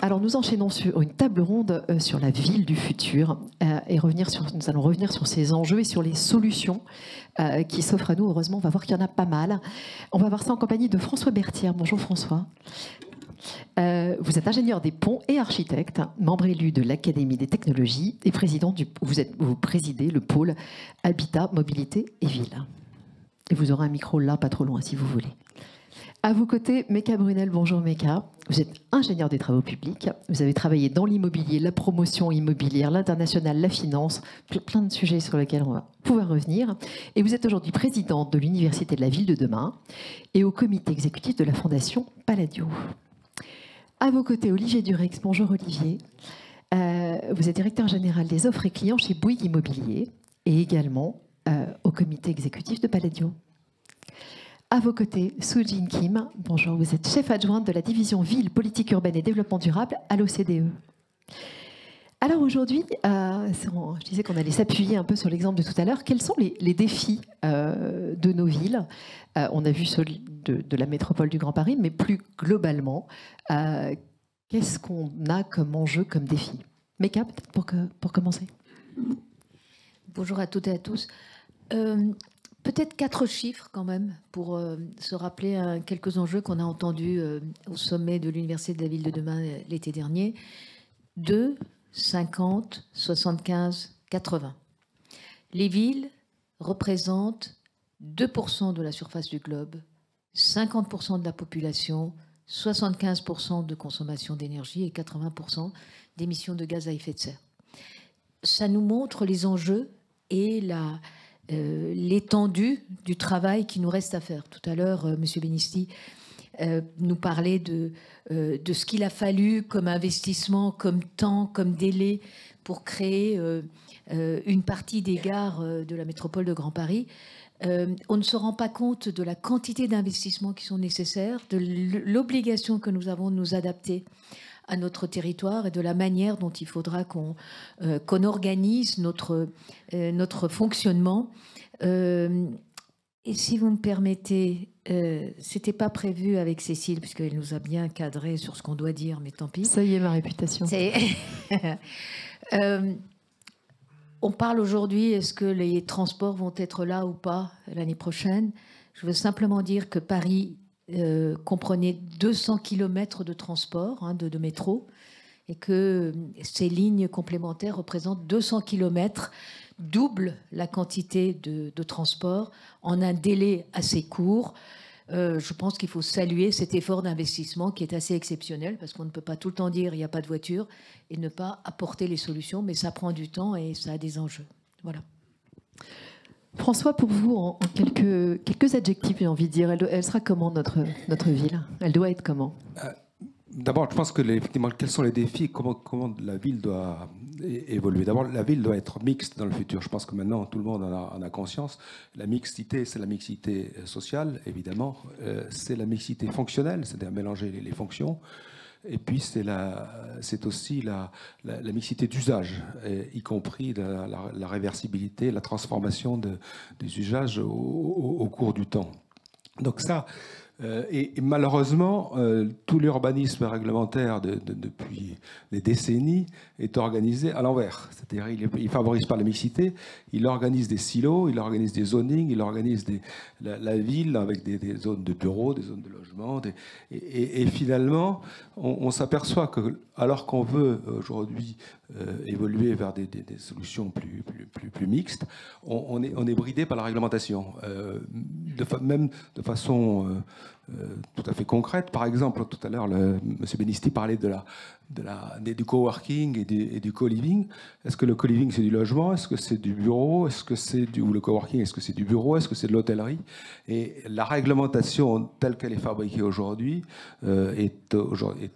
Alors nous enchaînons sur une table ronde sur la ville du futur et nous allons revenir sur ces enjeux et sur les solutions qui s'offrent à nous. Heureusement, on va voir qu'il y en a pas mal. On va voir ça en compagnie de François Berthière. Bonjour François. Vous êtes ingénieur des ponts et architecte, membre élu de l'Académie des technologies et vous présidez le pôle Habitat, Mobilité et Ville. Et vous aurez un micro là, pas trop loin si vous voulez. À vos côtés, Meka Brunel. Bonjour Meka. Vous êtes ingénieur des travaux publics. Vous avez travaillé dans l'immobilier, la promotion immobilière, l'international, la finance, plein de sujets sur lesquels on va pouvoir revenir. Et vous êtes aujourd'hui présidente de l'Université de la Ville de demain et au comité exécutif de la Fondation Palladio. À vos côtés, Olivier Durex. Bonjour Olivier. Vous êtes directeur général des offres et clients chez Bouygues Immobilier et également au comité exécutif de Palladio. À vos côtés, Soo-Jin Kim. Bonjour, vous êtes chef adjointe de la division Ville, Politique urbaine et Développement durable à l'OCDE. Alors aujourd'hui, je disais qu'on allait s'appuyer un peu sur l'exemple de tout à l'heure. Quels sont les défis de nos villes? On a vu ceux de la métropole du Grand Paris, mais plus globalement, qu'est-ce qu'on a comme enjeu, comme défi? Meka, peut-être pour commencer. Bonjour à toutes et à tous. Peut-être 4 chiffres quand même pour se rappeler quelques enjeux qu'on a entendus au sommet de l'Université de la Ville de demain l'été dernier. 2, 50, 75, 80. Les villes représentent 2% de la surface du globe, 50% de la population, 75% de consommation d'énergie et 80% d'émissions de gaz à effet de serre. Ça nous montre les enjeux et l'étendue du travail qui nous reste à faire. Tout à l'heure, M. Benisti nous parlait de ce qu'il a fallu comme investissement, comme temps, comme délai pour créer une partie des gares de la métropole de Grand Paris. On ne se rend pas compte de la quantité d'investissements qui sont nécessaires, de l'obligation que nous avons de nous adapter à notre territoire et de la manière dont il faudra qu'on organise notre fonctionnement. Et si vous me permettez, c'était pas prévu avec Cécile, puisqu'elle nous a bien cadré sur ce qu'on doit dire, mais tant pis. Ça y est, ma réputation. On parle aujourd'hui, est-ce que les transports vont être là ou pas l'année prochaine? Je veux simplement dire que Paris comprenait 200 km de transport, de métro, et que ces lignes complémentaires représentent 200 km, double la quantité de transport en un délai assez court. Je pense qu'il faut saluer cet effort d'investissement qui est assez exceptionnel, parce qu'on ne peut pas tout le temps dire il n'y a pas de voiture et ne pas apporter les solutions, mais ça prend du temps et ça a des enjeux. Voilà. François, pour vous, en quelques adjectifs, j'ai envie de dire, elle sera comment notre ville? Elle doit être comment? D'abord, je pense que effectivement, quels sont les défis, comment la ville doit évoluer. D'abord, la ville doit être mixte dans le futur. Je pense que maintenant, tout le monde en a conscience. La mixité, c'est la mixité sociale, évidemment. C'est la mixité fonctionnelle, c'est-à-dire mélanger les fonctions. Et puis, c'est aussi la mixité d'usage, y compris la réversibilité, la transformation des usages au cours du temps. Donc ça, et malheureusement, tout l'urbanisme réglementaire depuis des décennies est organisé à l'envers. C'est-à-dire il ne favorise pas la mixité, il organise des silos, il organise des zonings, il organise la ville avec des zones de bureaux, des zones de logement. Et finalement, on s'aperçoit que, alors qu'on veut aujourd'hui évoluer vers des solutions plus mixtes, on est bridé par la réglementation, même de façon tout à fait concrète. Par exemple, tout à l'heure, M. Benisti parlait du coworking et du co-living. Est-ce que le co-living, c'est du logement? Est-ce que c'est du bureau? Ou le coworking, est-ce que c'est du bureau? Est-ce que c'est de l'hôtellerie? Et la réglementation telle qu'elle est fabriquée aujourd'hui est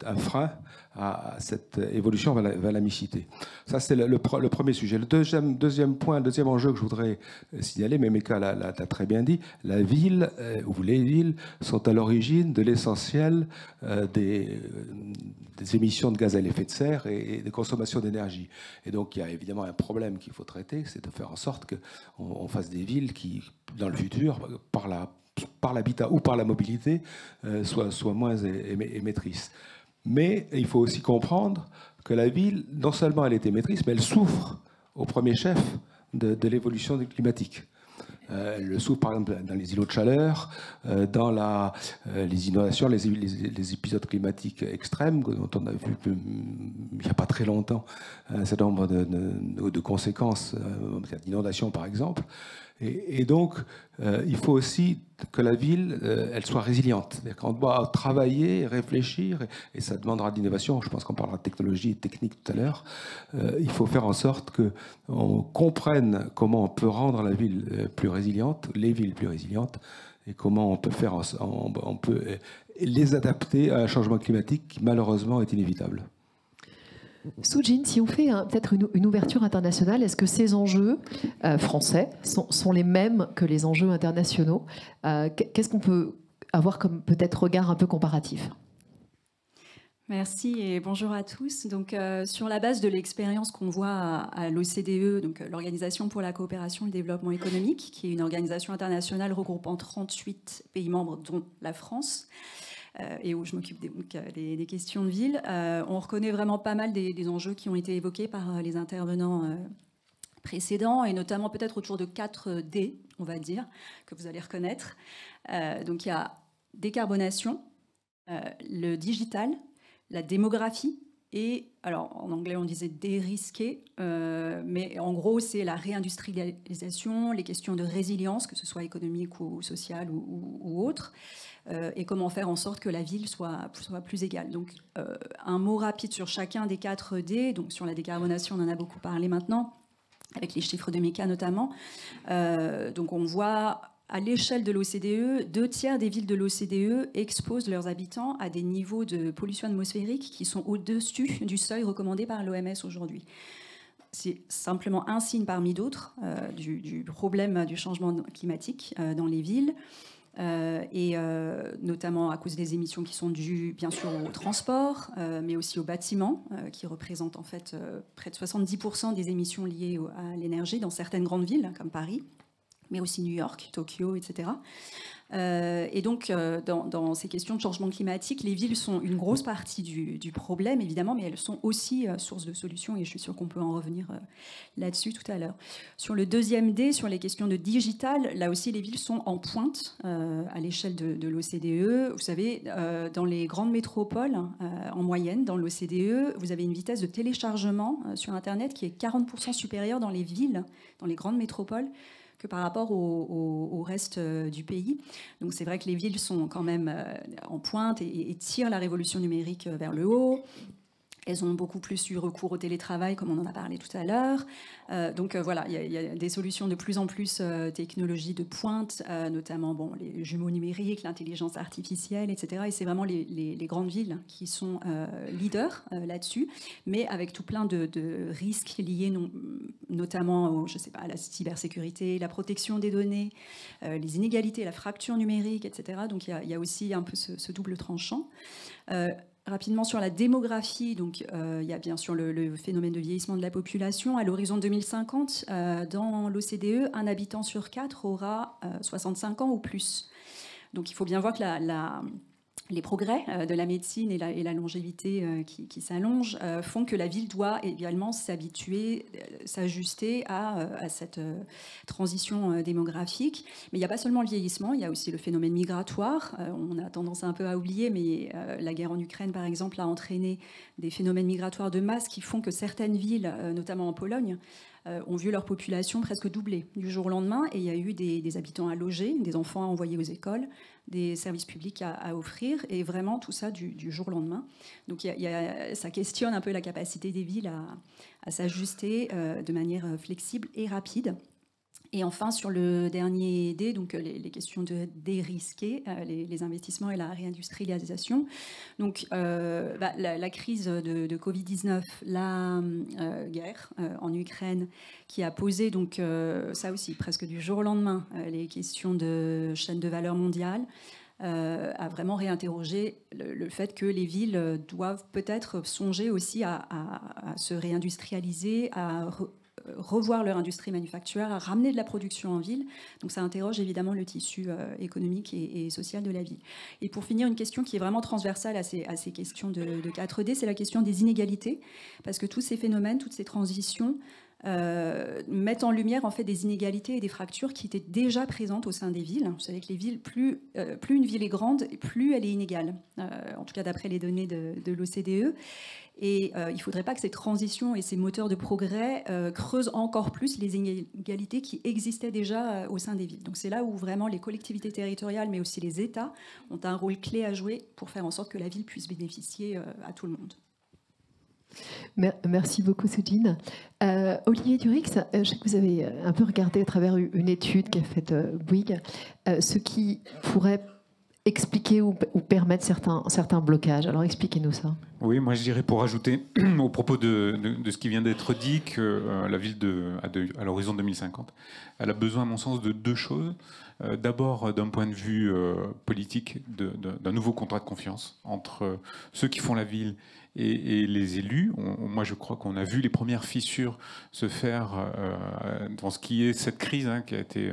un frein à cette évolution vers la mixité. Ça, c'est le premier sujet. Le deuxième point, le deuxième enjeu que je voudrais signaler, mais Meka l'a très bien dit, la ville, ou les villes, sont à l'origine de l'essentiel des émissions de gaz à effet de serre et des consommations d'énergie. Et donc, il y a évidemment un problème qu'il faut traiter, c'est de faire en sorte qu'on fasse des villes qui, dans le futur, par l'habitat ou par la mobilité, soient moins émettrices. Mais il faut aussi comprendre que la ville, non seulement elle est émettrice, mais elle souffre au premier chef de l'évolution climatique. Elle le souffre par exemple dans les îlots de chaleur, dans les inondations, les épisodes climatiques extrêmes dont on a vu il n'y a pas très longtemps un certain nombre de conséquences, d'inondations par exemple. Et donc, il faut aussi que la ville, elle soit résiliente. C'est-à-dire qu'on doit travailler, réfléchir, et ça demandera de l'innovation. Je pense qu'on parlera de technologie et de technique tout à l'heure. Il faut faire en sorte qu'on comprenne comment on peut rendre la ville plus résiliente, les villes plus résilientes, et comment on peut les adapter à un changement climatique qui malheureusement est inévitable. Sujin, si on fait peut-être une ouverture internationale, est-ce que ces enjeux français sont les mêmes que les enjeux internationaux? Qu'est-ce qu'on peut avoir comme peut-être regard un peu comparatif? Merci et bonjour à tous. Donc, sur la base de l'expérience qu'on voit à l'OCDE, donc l'Organisation pour la coopération et le développement économique, qui est une organisation internationale regroupant 38 pays membres, dont la France, et où je m'occupe des questions de ville, on reconnaît vraiment pas mal des enjeux qui ont été évoqués par les intervenants précédents, et notamment peut-être autour de 4 D, on va dire, que vous allez reconnaître. Donc il y a décarbonation, le digital, la démographie, et, alors en anglais on disait dérisquer, mais en gros c'est la réindustrialisation, les questions de résilience, que ce soit économique ou sociale ou autre, et comment faire en sorte que la ville soit plus égale. Donc un mot rapide sur chacun des 4 D. Donc sur la décarbonation on en a beaucoup parlé maintenant, avec les chiffres de Mika notamment. Donc on voit à l'échelle de l'OCDE, 2/3 des villes de l'OCDE exposent leurs habitants à des niveaux de pollution atmosphérique qui sont au-dessus du seuil recommandé par l'OMS aujourd'hui. C'est simplement un signe parmi d'autres du problème du changement climatique dans les villes, et notamment à cause des émissions qui sont dues bien sûr au transport, mais aussi aux bâtiments, qui représentent en fait près de 70% des émissions liées à l'énergie dans certaines grandes villes comme Paris, mais aussi New York, Tokyo, etc. Et donc, dans ces questions de changement climatique, les villes sont une grosse partie du problème, évidemment, mais elles sont aussi source de solutions, et je suis sûre qu'on peut en revenir là-dessus tout à l'heure. Sur le deuxième D, sur les questions de digital, là aussi, les villes sont en pointe à l'échelle de l'OCDE. Vous savez, dans les grandes métropoles, en moyenne, dans l'OCDE, vous avez une vitesse de téléchargement sur Internet qui est 40% supérieure dans les villes, dans les grandes métropoles, que par rapport au reste du pays. Donc c'est vrai que les villes sont quand même en pointe et tirent la révolution numérique vers le haut. Elles ont beaucoup plus eu recours au télétravail, comme on en a parlé tout à l'heure. Donc voilà, il y a des solutions de plus en plus technologies de pointe, notamment les jumeaux numériques, l'intelligence artificielle, etc. Et c'est vraiment les grandes villes qui sont leaders là-dessus, mais avec tout plein de risques liés notamment à la cybersécurité, la protection des données, les inégalités, la fracture numérique, etc. Donc il y a aussi un peu ce double tranchant. Rapidement sur la démographie, donc il y a bien sûr le phénomène de vieillissement de la population. À l'horizon 2050, dans l'OCDE, un habitant sur 4 aura 65 ans ou plus. Donc il faut bien voir que les progrès de la médecine et la longévité qui s'allongent font que la ville doit également s'habituer, s'ajuster à cette transition démographique. Mais il n'y a pas seulement le vieillissement, il y a aussi le phénomène migratoire. On a tendance un peu à oublier, mais la guerre en Ukraine, par exemple, a entraîné des phénomènes migratoires de masse qui font que certaines villes, notamment en Pologne, ont vu leur population presque doubler du jour au lendemain, et il y a eu des habitants à loger, des enfants à envoyer aux écoles, des services publics à offrir, et vraiment tout ça du jour au lendemain. Donc ça questionne un peu la capacité des villes à s'ajuster de manière flexible et rapide. Et enfin, sur le dernier D, donc les questions de dérisquer, les investissements et la réindustrialisation. Donc, la crise de Covid-19, la guerre en Ukraine, qui a posé, donc, ça aussi, presque du jour au lendemain, les questions de chaîne de valeur mondiale, a vraiment réinterrogé le fait que les villes doivent peut-être songer aussi à se réindustrialiser, à revoir leur industrie manufacturière, à ramener de la production en ville. Donc ça interroge évidemment le tissu économique et social de la ville. Et pour finir, une question qui est vraiment transversale à ces questions de 4D, c'est la question des inégalités, parce que tous ces phénomènes, toutes ces transitions mettent en lumière en fait des inégalités et des fractures qui étaient déjà présentes au sein des villes. Vous savez que les villes, plus une ville est grande, plus elle est inégale, en tout cas d'après les données de l'OCDE. Et il ne faudrait pas que ces transitions et ces moteurs de progrès creusent encore plus les inégalités qui existaient déjà au sein des villes. Donc c'est là où vraiment les collectivités territoriales, mais aussi les États, ont un rôle clé à jouer pour faire en sorte que la ville puisse bénéficier à tout le monde. Merci beaucoup, Soudine. Olivier Durix, je sais que vous avez un peu regardé à travers une étude qu'a faite Bouygues, ce qui pourrait expliquer ou permettre certains blocages. Alors expliquez-nous ça. Oui, moi je dirais pour ajouter au propos de ce qui vient d'être dit que la ville à l'horizon 2050, elle a besoin à mon sens de deux choses. D'abord, d'un point de vue politique, d'un nouveau contrat de confiance entre ceux qui font la ville et les élus. Moi, je crois qu'on a vu les premières fissures se faire dans ce qui est cette crise qui a été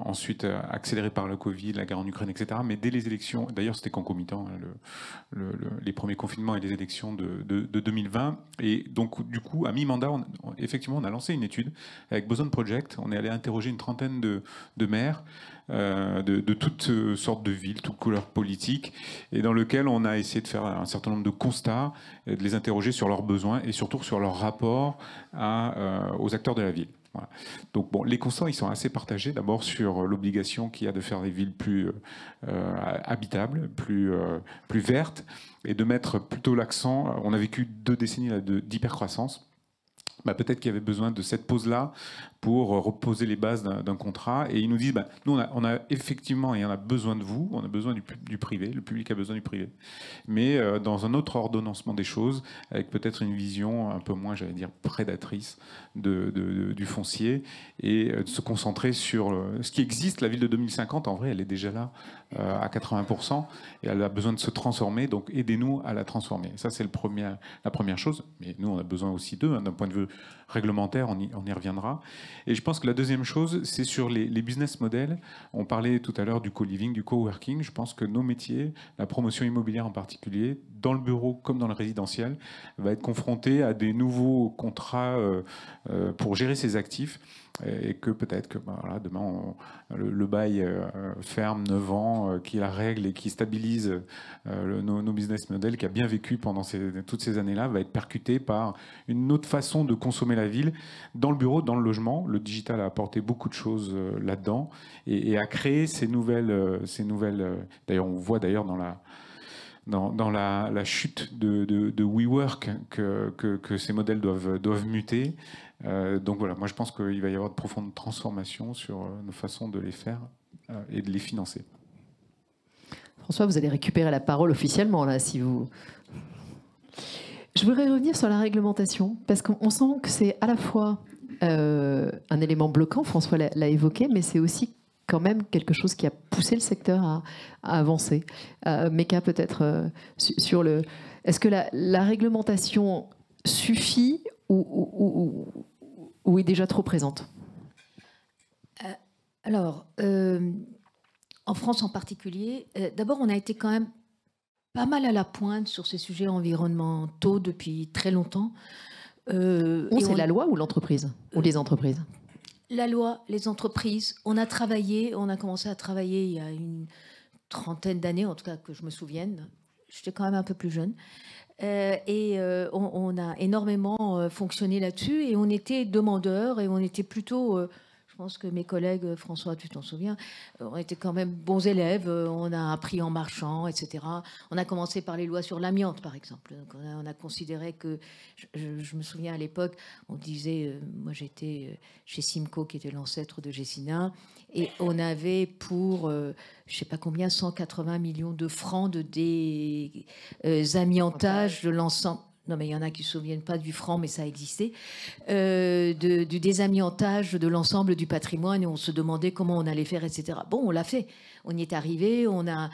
ensuite accélérée par le Covid, la guerre en Ukraine, etc. Mais dès les élections, d'ailleurs c'était concomitant, les premiers confinements et les élections de 2020. Et donc, du coup, à mi-mandat, effectivement, on a lancé une étude avec Boson Project. On est allé interroger une trentaine de maires de toutes sortes de villes, toutes couleurs politiques, et dans lequel on a essayé de faire un certain nombre de constats, de les interroger sur leurs besoins et surtout sur leur rapport aux acteurs de la ville. Voilà. Donc bon, les constats ils sont assez partagés. D'abord sur l'obligation qu'il y a de faire des villes plus habitables, plus vertes, et de mettre plutôt l'accent. On a vécu 2 décennies d'hypercroissance. Peut-être qu'il y avait besoin de cette pause-là pour reposer les bases d'un contrat. Et ils nous disent, nous, on a effectivement, et on a besoin de vous, on a besoin du privé, le public a besoin du privé, mais dans un autre ordonnancement des choses, avec peut-être une vision un peu moins, j'allais dire, prédatrice du foncier, et de se concentrer sur ce qui existe. La ville de 2050, en vrai, elle est déjà là à 80%, et elle a besoin de se transformer, donc aidez-nous à la transformer. Ça, c'est la première chose, mais nous, on a besoin aussi d'eux, d'un point de vue réglementaire, on y reviendra. Et je pense que la deuxième chose, c'est sur les business models. On parlait tout à l'heure du co-living, du co-working. Je pense que nos métiers, la promotion immobilière en particulier, dans le bureau comme dans le résidentiel, va être confronté à des nouveaux contrats pour gérer ses actifs. Et que peut-être que demain, le bail ferme 9 ans, qui la règle et qui stabilise nos business models, qui a bien vécu pendant toutes ces années-là, va être percuté par une autre façon de consommer la ville, dans le bureau, dans le logement. Le digital a apporté beaucoup de choses là-dedans et a créé ces nouvelles. D'ailleurs, on voit d'ailleurs dans la chute de WeWork que ces modèles doivent muter. Donc voilà, moi je pense qu'il va y avoir de profondes transformations sur nos façons de les faire et de les financer. François, vous allez récupérer la parole officiellement là, si vous... Je voudrais revenir sur la réglementation, parce qu'on sent que c'est à la fois un élément bloquant, François l'a évoqué, mais c'est aussi quand même quelque chose qui a poussé le secteur à avancer. Meka, peut-être sur le... Est-ce que la réglementation suffit ou est déjà trop présente? Alors, en France en particulier, d'abord, on a été quand même pas mal à la pointe sur ces sujets environnementaux depuis très longtemps. C'est la loi ou l'entreprise ou les entreprises? La loi, les entreprises. On a commencé à travailler il y a une trentaine d'années, en tout cas que je me souvienne. J'étais quand même un peu plus jeune. On a énormément fonctionné là-dessus et on était demandeurs et on était plutôt... je pense que mes collègues, François, tu t'en souviens, on était quand même bons élèves, on a appris en marchant, etc. On a commencé par les lois sur l'amiante, par exemple. Donc on a considéré que, je me souviens à l'époque, on disait, moi j'étais chez Simco, qui était l'ancêtre de Gessina, et on avait pour, je ne sais pas combien, 180 millions de francs de désamiantage de l'ensemble. non mais il y en a qui ne se souviennent pas du franc, mais ça a existé, du désamiantage de l'ensemble du patrimoine, et on se demandait comment on allait faire, etc. Bon, on l'a fait. On y est arrivé, on a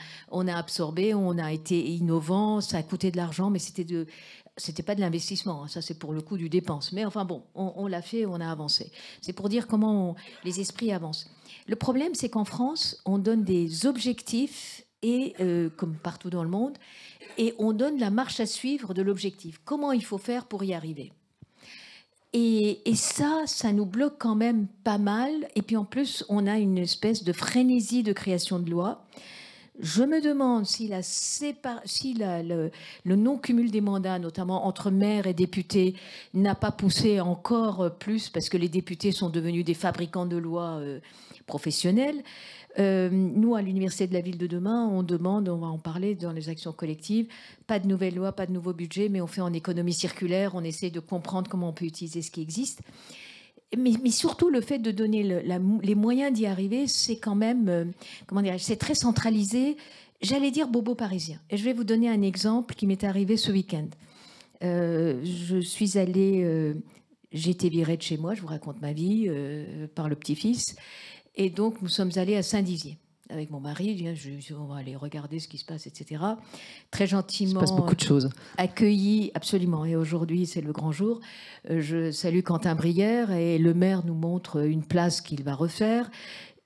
absorbé, on a été innovant, ça a coûté de l'argent, mais c'était pas de l'investissement, hein. Ça c'est pour le coup du dépense. Mais enfin bon, on l'a fait, on a avancé. C'est pour dire comment les esprits avancent. Le problème, c'est qu'en France, on donne des objectifs, et comme partout dans le monde, et on donne la marche à suivre de l'objectif. Comment il faut faire pour y arriver ? Et ça nous bloque quand même pas mal. Et puis en plus, on a une espèce de frénésie de création de lois. Je me demande si le non-cumul des mandats, notamment entre maires et députés, n'a pas poussé encore plus, parce que les députés sont devenus des fabricants de lois professionnels. Nous, à l'Université de la Ville de demain, on demande, on va en parler dans les actions collectives, pas de nouvelles lois, pas de nouveau budget, mais on fait en économie circulaire, on essaie de comprendre comment on peut utiliser ce qui existe. Mais surtout, le fait de donner les moyens d'y arriver, c'est quand même, c'est très centralisé, j'allais dire bobo parisien. Et je vais vous donner un exemple qui m'est arrivé ce week-end. Je suis allée, j'ai été virée de chez moi, je vous raconte ma vie, par le petit-fils. Et donc, nous sommes allés à Saint-Dizier avec mon mari. On va aller regarder ce qui se passe, etc. Très gentiment. Il se passe beaucoup de choses. Accueilli, absolument. Et aujourd'hui, c'est le grand jour. Je salue Quentin Brière, et le maire nous montre une place qu'il va refaire.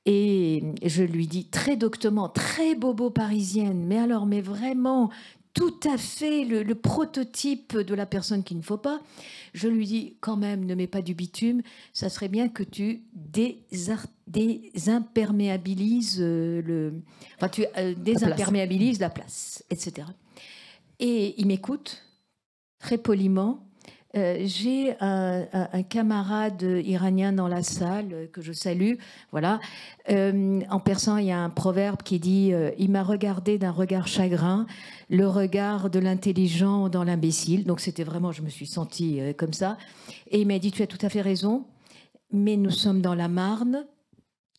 Et je lui dis très doctement, très bobo parisienne, mais alors, mais vraiment tout à fait le prototype de la personne qu'il ne faut pas. Je lui dis, quand même, ne mets pas du bitume, ça serait bien que tu désimperméabilises désimperméabilises la place, etc. Et il m'écoute très poliment. J'ai un camarade iranien dans la salle que je salue. Voilà. En persan, il y a un proverbe qui dit il m'a regardé d'un regard chagrin, le regard de l'intelligent dans l'imbécile. Donc c'était vraiment, je me suis sentie comme ça. Et il m'a dit, tu as tout à fait raison, mais nous sommes dans la Marne,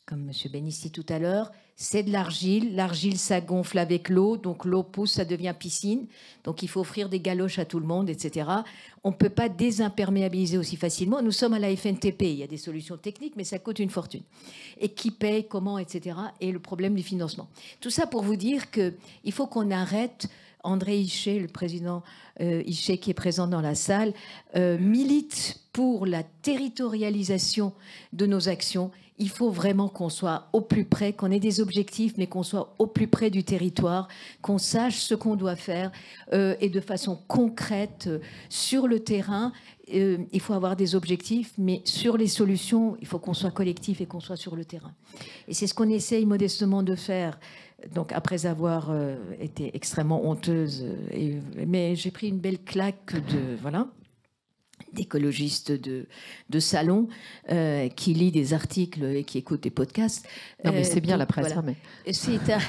comme M. Benisti tout à l'heure. C'est de l'argile. L'argile, ça gonfle avec l'eau. Donc, l'eau pousse, ça devient piscine. Donc, il faut offrir des galoches à tout le monde, etc. On ne peut pas désimperméabiliser aussi facilement. Nous sommes à la FNTP. Il y a des solutions techniques, mais ça coûte une fortune. Et qui paye, comment, etc. Et le problème du financement. Tout ça pour vous dire qu'il faut qu'on arrête. André Hichet, le président Hichet qui est présent dans la salle, milite pour la territorialisation de nos actions. Il faut vraiment qu'on soit au plus près, qu'on ait des objectifs, mais qu'on soit au plus près du territoire, qu'on sache ce qu'on doit faire et de façon concrète sur le terrain. Il faut avoir des objectifs, mais sur les solutions, il faut qu'on soit collectif et qu'on soit sur le terrain. Et c'est ce qu'on essaye modestement de faire. Donc, après avoir été extrêmement honteuse, mais j'ai pris une belle claque d'écologistes de salon qui lit des articles et qui écoute des podcasts. Non, mais c'est bien la presse. Voilà. Hein,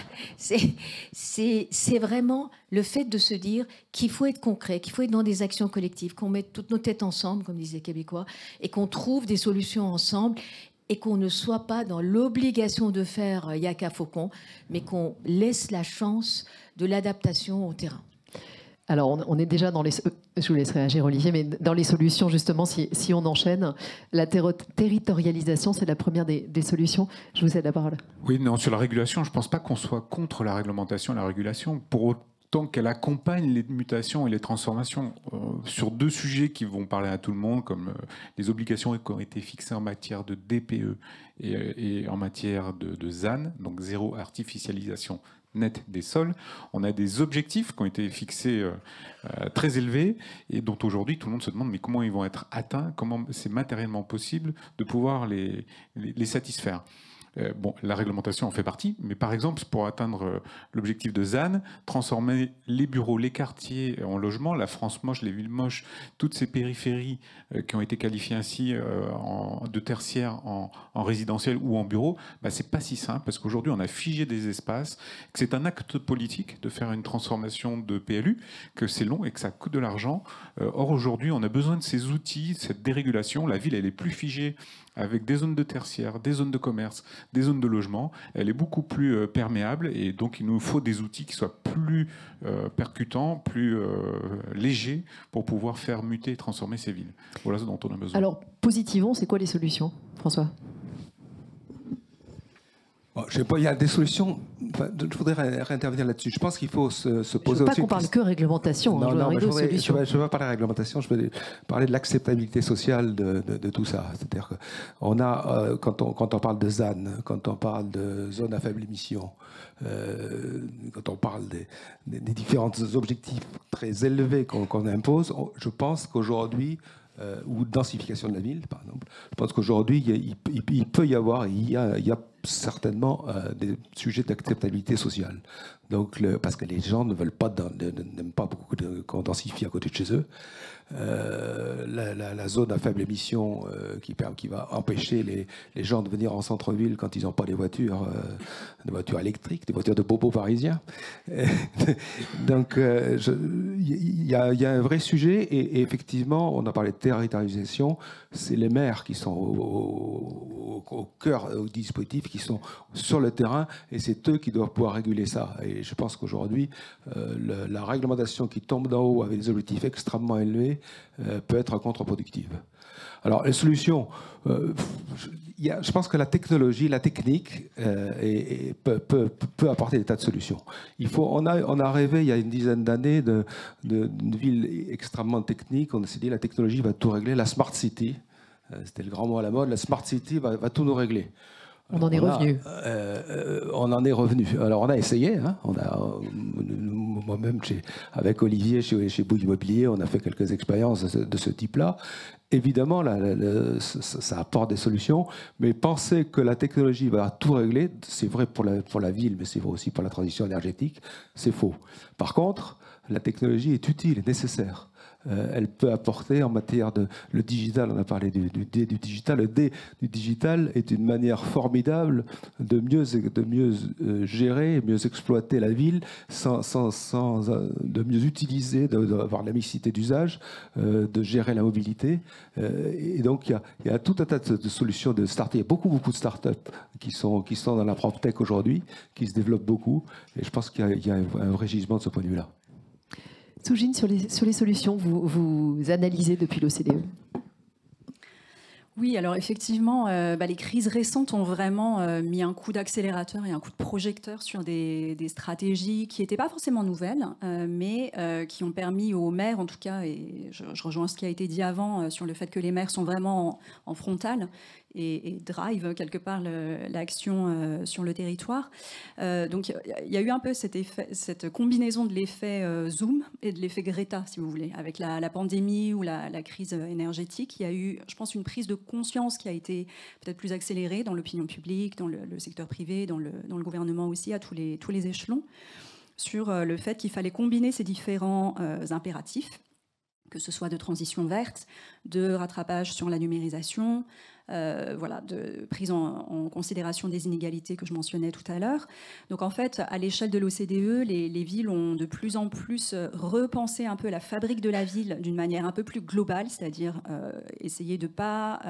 c'est vraiment le fait de se dire qu'il faut être concret, qu'il faut être dans des actions collectives, qu'on mette toutes nos têtes ensemble, comme disaient les Québécois, et qu'on trouve des solutions ensemble, et qu'on ne soit pas dans l'obligation de faire yaka faucon, mais qu'on laisse la chance de l'adaptation au terrain. Alors, on est déjà dans les... Je vous laisserai réagir, Olivier, mais dans les solutions, justement, si on enchaîne, la territorialisation, c'est la première des solutions. Je vous cède la parole. Oui, non, sur la régulation, je ne pense pas qu'on soit contre la réglementation et la régulation, pour autant qu'elle accompagne les mutations et les transformations sur deux sujets qui vont parler à tout le monde, comme les obligations qui ont été fixées en matière de DPE et en matière de ZAN, donc zéro artificialisation nette des sols. On a des objectifs qui ont été fixés très élevés et dont aujourd'hui tout le monde se demande mais comment ils vont être atteints, comment c'est matériellement possible de pouvoir les satisfaire. Bon, la réglementation en fait partie, mais par exemple, pour atteindre l'objectif de ZAN, transformer les bureaux, les quartiers en logements, la France moche, les villes moches, toutes ces périphéries qui ont été qualifiées ainsi de tertiaire en résidentiel ou en bureau, bah, c'est pas si simple parce qu'aujourd'hui on a figé des espaces, que c'est un acte politique de faire une transformation de PLU, que c'est long et que ça coûte de l'argent. Or aujourd'hui on a besoin de ces outils, cette dérégulation. La ville elle est plus figée avec des zones de tertiaire, des zones de commerce, des zones de logement, elle est beaucoup plus perméable et donc il nous faut des outils qui soient plus percutants, plus légers pour pouvoir faire muter et transformer ces villes. Voilà ce dont on a besoin. Alors, positivons, c'est quoi les solutions, François ? Bon, je sais pas, il y a des solutions. Enfin, je voudrais réintervenir là-dessus. Je pense qu'il faut se Je poser ne veux pas aussi. qu'on parle que réglementation. Non, non, mais je solutions. ne veux pas parler de réglementation, je veux parler de l'acceptabilité sociale de tout ça. C'est-à-dire qu'on a, quand on parle de ZAN, quand on parle de zone à faible émission, quand on parle des différents objectifs très élevés qu'on impose, je pense qu'aujourd'hui, ou densification de la ville, par exemple, je pense qu'aujourd'hui, il peut y avoir, il y a certainement des sujets d'acceptabilité sociale. Donc, parce que les gens n'aiment pas beaucoup qu'on densifie à côté de chez eux. La zone à faible émission qui va empêcher les gens de venir en centre-ville quand ils n'ont pas des voitures électriques, des voitures de bobos parisiens. Donc, il y a un vrai sujet et effectivement, on a parlé de territorialisation, c'est les maires qui sont au cœur du dispositif, qui sont sur le terrain et c'est eux qui doivent pouvoir réguler ça. Et je pense qu'aujourd'hui, la réglementation qui tombe d'en haut avec des objectifs extrêmement élevés peut être contre-productive. Alors, les solutions, je pense que la technologie, la technique peut apporter des tas de solutions. On a rêvé il y a une dizaine d'années d'une ville extrêmement technique. On s'est dit la technologie va tout régler. La Smart City, c'était le grand mot à la mode, la Smart City va tout nous régler. On en est revenu. On en est revenu. Alors on a essayé. Hein, moi-même, avec Olivier chez Bouygues Immobilier, on a fait quelques expériences de ce type-là. Évidemment, ça apporte des solutions, mais penser que la technologie va tout régler, c'est vrai pour la ville, mais c'est vrai aussi pour la transition énergétique, c'est faux. Par contre, la technologie est utile et nécessaire. Elle peut apporter en matière de le digital, on a parlé du D du digital. Le D du digital est une manière formidable de mieux gérer, mieux exploiter la ville, de mieux utiliser, d'avoir la mixité d'usage, de gérer la mobilité. Et donc il y a tout un tas de solutions de start-up. Il y a beaucoup de start-up qui sont dans la PropTech aujourd'hui, qui se développent beaucoup. Et je pense qu'il y a un vrai gisement de ce point de vue-là. Soujine, sur les solutions, vous analysez depuis l'OCDE. Oui, alors effectivement, les crises récentes ont vraiment mis un coup d'accélérateur et un coup de projecteur sur des stratégies qui n'étaient pas forcément nouvelles, mais qui ont permis aux maires, en tout cas, et je rejoins ce qui a été dit avant sur le fait que les maires sont vraiment en frontal et drive quelque part l'action sur le territoire. Donc il y a eu un peu cette combinaison de l'effet Zoom et de l'effet Greta, si vous voulez. Avec la pandémie ou la crise énergétique, il y a eu, je pense, une prise de conscience qui a été peut-être plus accélérée dans l'opinion publique, dans le secteur privé, dans le gouvernement aussi, à tous les échelons, sur le fait qu'il fallait combiner ces différents impératifs, que ce soit de transition verte, de rattrapage sur la numérisation, de prise en considération des inégalités que je mentionnais tout à l'heure. Donc en fait, à l'échelle de l'OCDE, les villes ont de plus en plus repensé un peu la fabrique de la ville d'une manière un peu plus globale, c'est-à-dire essayer de ne pas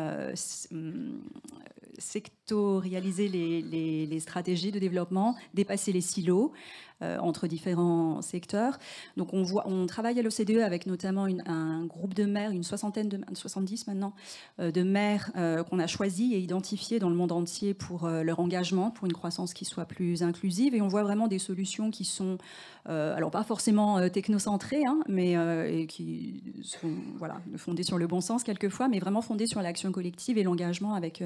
sectorialiser les stratégies de développement, dépasser les silos entre différents secteurs. Donc on travaille à l'OCDE avec notamment un groupe de maires, une soixantaine, 70 maintenant, de maires qu'on a choisis et identifiés dans le monde entier pour leur engagement, pour une croissance qui soit plus inclusive. Et on voit vraiment des solutions qui sont, alors pas forcément technocentrées, hein, mais et qui sont fondées sur le bon sens quelquefois, mais vraiment fondées sur l'action collective et l'engagement avec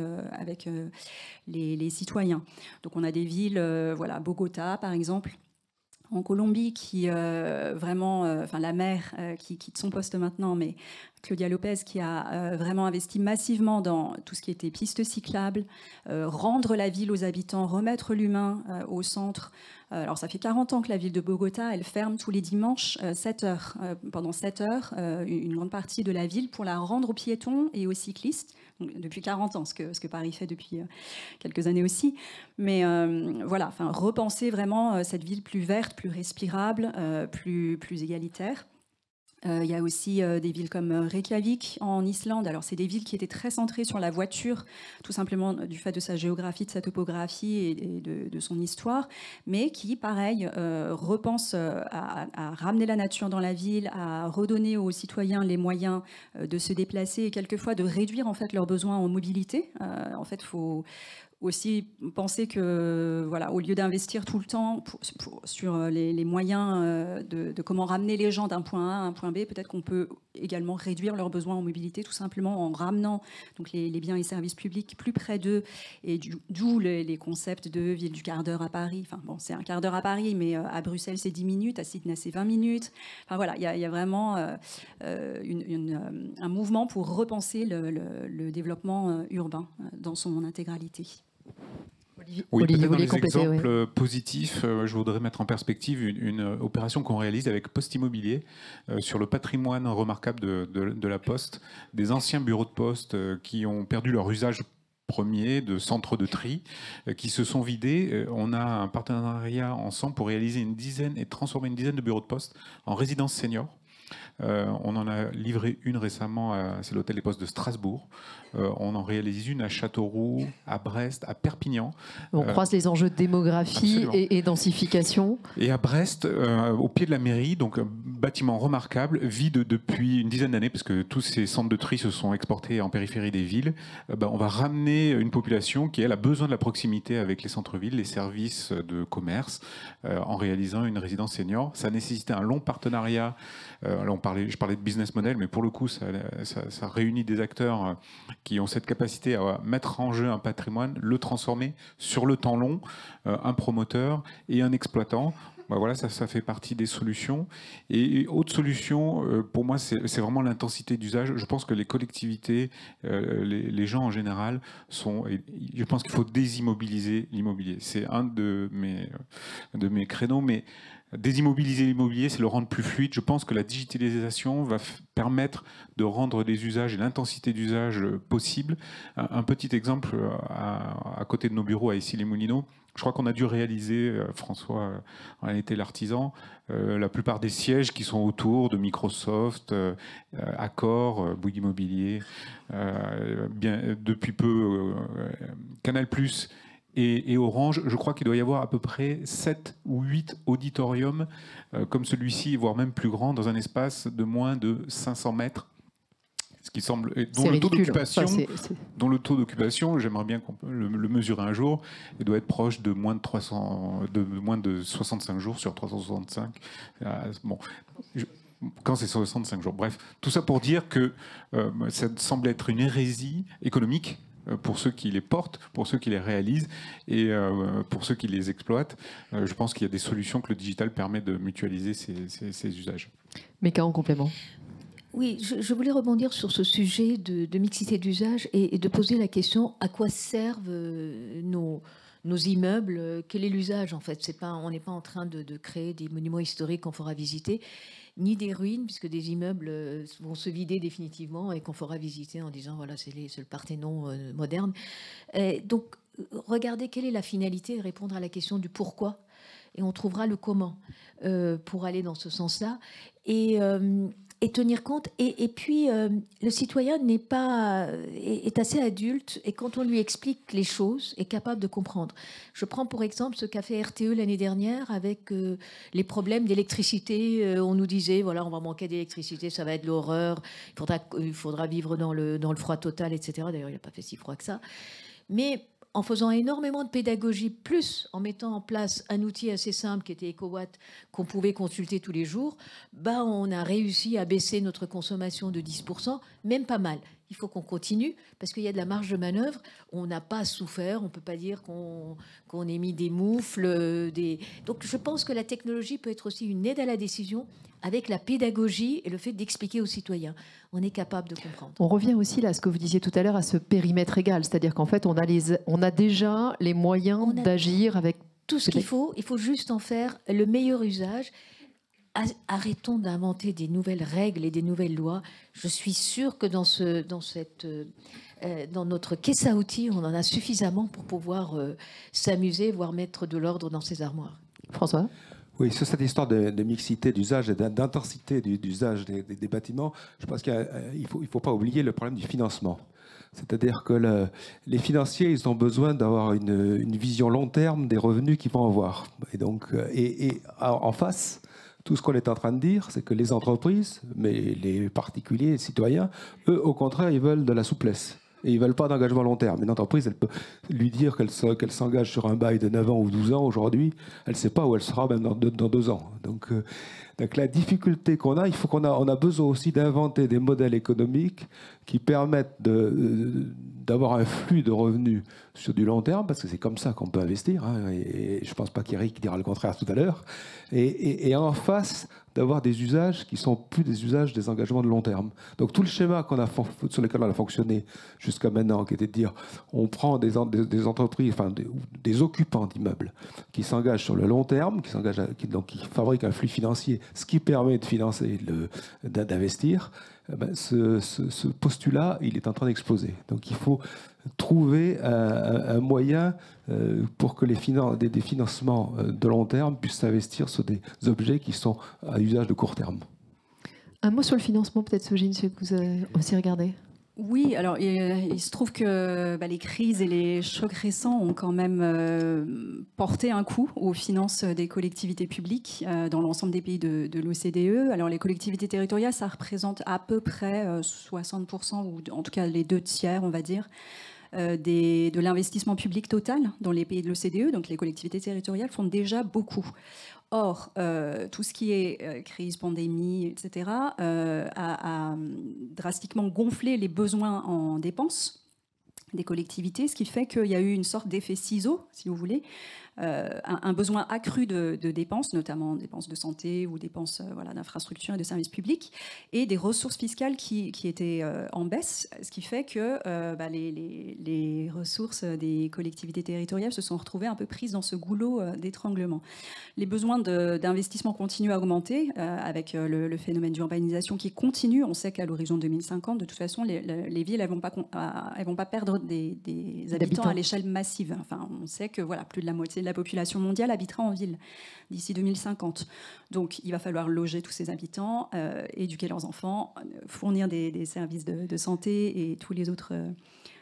les citoyens. Donc on a des villes, Bogota par exemple, en Colombie, qui la maire qui quitte son poste maintenant, mais Claudia Lopez, qui a vraiment investi massivement dans tout ce qui était pistes cyclables, rendre la ville aux habitants, remettre l'humain au centre. Alors ça fait 40 ans que la ville de Bogota, elle ferme tous les dimanches 7 heures. Pendant 7 heures, une grande partie de la ville pour la rendre aux piétons et aux cyclistes. Donc, depuis 40 ans, ce que Paris fait depuis quelques années aussi. Mais repenser vraiment cette ville plus verte, plus respirable, plus égalitaire. Il y a aussi des villes comme Reykjavik en Islande. Alors, c'est des villes qui étaient très centrées sur la voiture, tout simplement du fait de sa géographie, de sa topographie et de son histoire, mais qui, pareil, repensent à ramener la nature dans la ville, à redonner aux citoyens les moyens de se déplacer et quelquefois de réduire en fait leurs besoins en mobilité. En fait, il faut aussi penser que, voilà, au lieu d'investir tout le temps sur les moyens de comment ramener les gens d'un point A à un point B, peut-être qu'on peut également réduire leurs besoins en mobilité, tout simplement en ramenant donc, les biens et services publics plus près d'eux, et d'où les concepts de ville du quart d'heure à Paris. Enfin, bon, c'est un quart d'heure à Paris, mais à Bruxelles, c'est 10 minutes, à Sydney, c'est 20 minutes. Enfin, voilà, il y a vraiment un mouvement pour repenser le développement urbain dans son intégralité. Oui, Olivier, peut-être dans les compléter, exemples positifs, je voudrais mettre en perspective une opération qu'on réalise avec Poste Immobilier sur le patrimoine remarquable de la Poste, des anciens bureaux de poste qui ont perdu leur usage premier de centres de tri, qui se sont vidés. On a un partenariat ensemble pour réaliser et transformer une dizaine de bureaux de poste en résidences seniors. On en a livré une récemment, c'est l'hôtel des Postes de Strasbourg. On en réalise une à Châteauroux, à Brest, à Perpignan. On croise les enjeux de démographie et densification. Et à Brest, au pied de la mairie, donc un bâtiment remarquable, vide depuis une dizaine d'années, parce que tous ces centres de tri se sont exportés en périphérie des villes. On va ramener une population qui, elle, a besoin de la proximité avec les centres-villes, les services de commerce, en réalisant une résidence senior. Ça a nécessité un long partenariat. Là, je parlais de business model, mais pour le coup, ça réunit des acteurs qui ont cette capacité à mettre en jeu un patrimoine, le transformer sur le temps long, un promoteur et un exploitant. Voilà, ça fait partie des solutions. Et autre solution, pour moi, c'est vraiment l'intensité d'usage. Je pense que les collectivités, les gens en général, je pense qu'il faut désimmobiliser l'immobilier. C'est un de mes créneaux, mais désimmobiliser l'immobilier, c'est le rendre plus fluide. Je pense que la digitalisation va permettre de rendre les usages et l'intensité d'usage possible. Un petit exemple, à côté de nos bureaux à Issy-les-Moulineaux, je crois qu'on a dû réaliser, François en était l'artisan, la plupart des sièges qui sont autour de Microsoft, Accor, Bouygues Immobilier, depuis peu Canal+, et Orange. Je crois qu'il doit y avoir à peu près 7 ou 8 auditoriums comme celui-ci, voire même plus grand, dans un espace de moins de 500 mètres. Ce qui semble, dont le taux d'occupation, j'aimerais bien qu'on le mesurer un jour, il doit être proche de moins de 65 jours sur 365. Quand c'est 65 jours. Bref, tout ça pour dire que ça semble être une hérésie économique pour ceux qui les portent, pour ceux qui les réalisent et pour ceux qui les exploitent. Je pense qu'il y a des solutions que le digital permet de mutualiser ces usages. Méca, en complément. Oui, je voulais rebondir sur ce sujet de mixité d'usage et de poser la question: à quoi servent nos immeubles? Quel est l'usage en fait? On n'est pas en train de créer des monuments historiques qu'on fera visiter, ni des ruines, puisque des immeubles vont se vider définitivement et qu'on fera visiter en disant voilà, c'est le Parthénon moderne. Donc, regardez quelle est la finalité et répondre à la question du pourquoi. Et on trouvera le comment pour aller dans ce sens-là. Et tenir compte. Et puis, le citoyen est assez adulte, et quand on lui explique les choses, est capable de comprendre. Je prends pour exemple ce qu'a fait RTE l'année dernière avec les problèmes d'électricité. On nous disait, voilà, on va manquer d'électricité, ça va être l'horreur, il faudra vivre dans le froid total, etc. D'ailleurs, il n'a pas fait si froid que ça. Mais en faisant énormément de pédagogie, plus en mettant en place un outil assez simple qui était EcoWatt, qu'on pouvait consulter tous les jours, on a réussi à baisser notre consommation de 10%, même pas mal. Il faut qu'on continue parce qu'il y a de la marge de manœuvre. On n'a pas souffert, on ne peut pas dire qu'on ait mis des moufles. Donc je pense que la technologie peut être aussi une aide à la décision avec la pédagogie et le fait d'expliquer aux citoyens. On est capable de comprendre. On revient aussi là à ce que vous disiez tout à l'heure, à ce périmètre égal. C'est-à-dire qu'en fait, on a déjà les moyens d'agir avec tout ce qu'il faut. Il faut juste en faire le meilleur usage. Arrêtons d'inventer des nouvelles règles et des nouvelles lois. Je suis sûre que dans notre caisse à outils, on en a suffisamment pour pouvoir s'amuser, voire mettre de l'ordre dans ses armoires. François ? Oui, sur cette histoire de mixité d'usage et d'intensité d'usage des bâtiments, je pense qu'il ne faut pas oublier le problème du financement. C'est-à-dire que les financiers, ils ont besoin d'avoir une vision long terme des revenus qu'ils vont avoir. Et donc, en face, tout ce qu'on est en train de dire, c'est que les entreprises, mais les particuliers, les citoyens, eux, au contraire, ils veulent de la souplesse. Et ils ne veulent pas d'engagement long terme. Une entreprise, elle peut lui dire qu'elle s'engage sur un bail de 9 ans ou 12 ans aujourd'hui, elle ne sait pas où elle sera même dans 2 ans. Donc la difficulté qu'on a, on a besoin aussi d'inventer des modèles économiques qui permettent d'avoir un flux de revenus sur du long terme, parce que c'est comme ça qu'on peut investir. Hein, et je ne pense pas qu'Éric dira le contraire tout à l'heure. Et en face, d'avoir des usages qui sont plus des usages des engagements de long terme. Donc tout le schéma sur lequel on a fonctionné jusqu'à maintenant, qui était de dire on prend des entreprises, enfin des occupants d'immeubles qui s'engagent sur le long terme, qui fabriquent un flux financier, ce qui permet de financer, d'investir. Ce postulat, il est en train d'exploser. Donc il faut trouver un moyen pour que des financements de long terme puissent s'investir sur des objets qui sont à usage de court terme. Un mot sur le financement, peut-être, Sogine, que vous avez aussi regardé. Oui, alors il se trouve que les crises et les chocs récents ont quand même porté un coup aux finances des collectivités publiques dans l'ensemble des pays de l'OCDE. Alors les collectivités territoriales, ça représente à peu près 60%, ou en tout cas les 2/3, on va dire, de l'investissement public total dans les pays de l'OCDE. Donc les collectivités territoriales font déjà beaucoup. Or, tout ce qui est crise, pandémie, etc., a drastiquement gonflé les besoins en dépenses des collectivités, ce qui fait qu'il y a eu une sorte d'effet ciseau, si vous voulez, un besoin accru de dépenses, notamment dépenses de santé ou dépenses d'infrastructures et de services publics, et des ressources fiscales qui étaient en baisse, ce qui fait que les ressources des collectivités territoriales se sont retrouvées un peu prises dans ce goulot d'étranglement. Les besoins d'investissement continuent à augmenter avec le phénomène d'urbanisation qui continue. On sait qu'à l'horizon 2050, de toute façon, les villes, elles vont pas perdre des habitants à l'échelle massive. Enfin, on sait que plus de la moitié de la population mondiale habitera en ville d'ici 2050. Donc, il va falloir loger tous ces habitants, éduquer leurs enfants, fournir des services de santé et tous les autres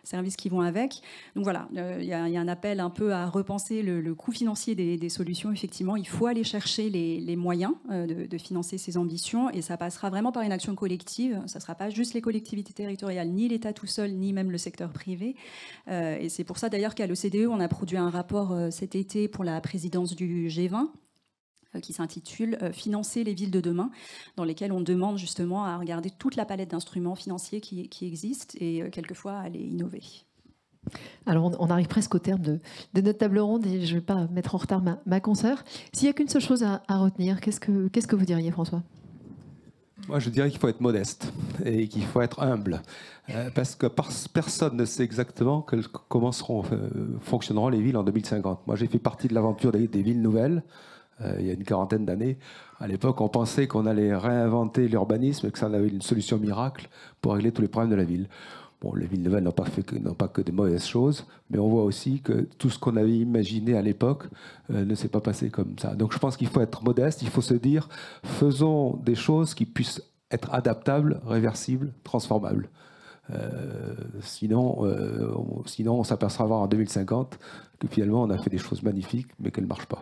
services qui vont avec. Donc voilà, il y a un appel un peu à repenser le coût financier des solutions. Effectivement, il faut aller chercher les moyens de financer ces ambitions, et ça passera vraiment par une action collective. Ça ne sera pas juste les collectivités territoriales, ni l'État tout seul, ni même le secteur privé. Et c'est pour ça d'ailleurs qu'à l'OCDE, on a produit un rapport cet été pour la présidence du G20, qui s'intitule « Financer les villes de demain », dans lesquelles on demande justement à regarder toute la palette d'instruments financiers qui existent et quelquefois à les innover. Alors, on arrive presque au terme de notre table ronde et je ne vais pas mettre en retard ma consoeur. S'il n'y a qu'une seule chose à retenir, qu'est-ce que vous diriez, François ? Moi, je dirais qu'il faut être modeste et qu'il faut être humble. Parce que personne ne sait exactement comment fonctionneront les villes en 2050. Moi, j'ai fait partie de l'aventure des villes nouvelles. Il y a une quarantaine d'années. À l'époque, on pensait qu'on allait réinventer l'urbanisme et que ça avait une solution miracle pour régler tous les problèmes de la ville. Bon, les villes nouvelles n'ont pas que de mauvaises choses, mais on voit aussi que tout ce qu'on avait imaginé à l'époque ne s'est pas passé comme ça. Donc je pense qu'il faut être modeste, il faut se dire, faisons des choses qui puissent être adaptables, réversibles, transformables. Sinon, on s'apercevra en 2050 que finalement on a fait des choses magnifiques, mais qu'elles ne marchent pas.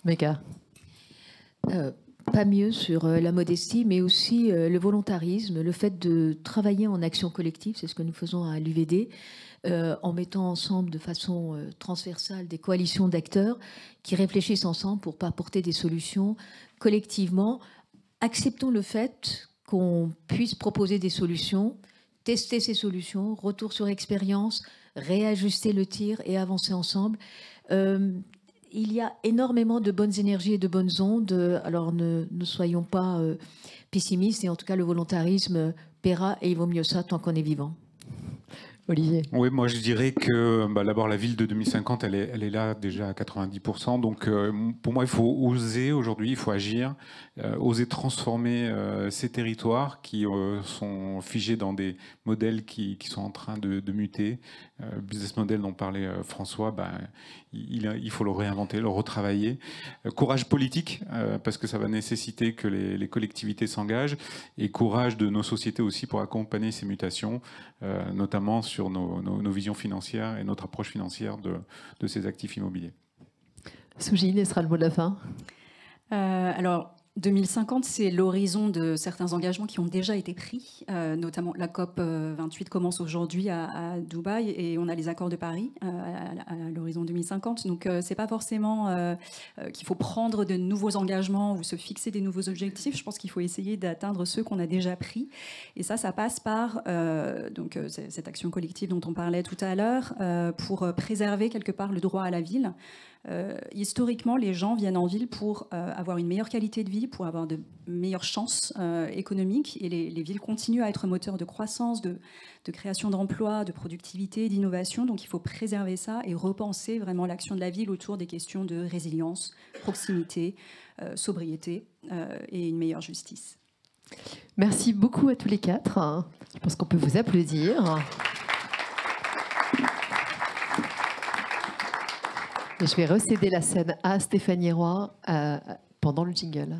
Méca. Pas mieux sur la modestie, mais aussi le volontarisme, le fait de travailler en action collective, c'est ce que nous faisons à l'UVD, en mettant ensemble de façon transversale des coalitions d'acteurs qui réfléchissent ensemble pour apporter des solutions collectivement. Acceptons le fait qu'on puisse proposer des solutions, tester ces solutions, retour sur expérience, réajuster le tir et avancer ensemble. Il y a énormément de bonnes énergies et de bonnes ondes. Alors ne soyons pas pessimistes, et en tout cas le volontarisme paiera, et il vaut mieux ça tant qu'on est vivant. Olivier. Oui, moi je dirais que d'abord la ville de 2050, elle est là déjà à 90%. Donc pour moi, il faut oser aujourd'hui, il faut agir, oser transformer ces territoires qui sont figés dans des modèles qui sont en train de muter. Business model dont parlait François, il faut le réinventer, le retravailler. Courage politique, parce que ça va nécessiter que les collectivités s'engagent, et courage de nos sociétés aussi pour accompagner ces mutations, notamment sur nos visions financières et notre approche financière de ces actifs immobiliers. Sougine, ce sera le mot de la fin. Alors, 2050, c'est l'horizon de certains engagements qui ont déjà été pris, notamment la COP 28 commence aujourd'hui à Dubaï et on a les accords de Paris à l'horizon 2050. Donc, c'est pas forcément qu'il faut prendre de nouveaux engagements ou se fixer des nouveaux objectifs. Je pense qu'il faut essayer d'atteindre ceux qu'on a déjà pris. Et ça passe par cette action collective dont on parlait tout à l'heure pour préserver quelque part le droit à la ville. Historiquement, les gens viennent en ville pour avoir une meilleure qualité de vie, pour avoir de meilleures chances économiques. Et les villes continuent à être moteurs de croissance, de création d'emplois, de productivité, d'innovation. Donc il faut préserver ça et repenser vraiment l'action de la ville autour des questions de résilience, proximité, sobriété et une meilleure justice. Merci beaucoup à tous les quatre. Je pense qu'on peut vous applaudir. Et je vais recéder la scène à Stéphanie Roy pendant le jingle.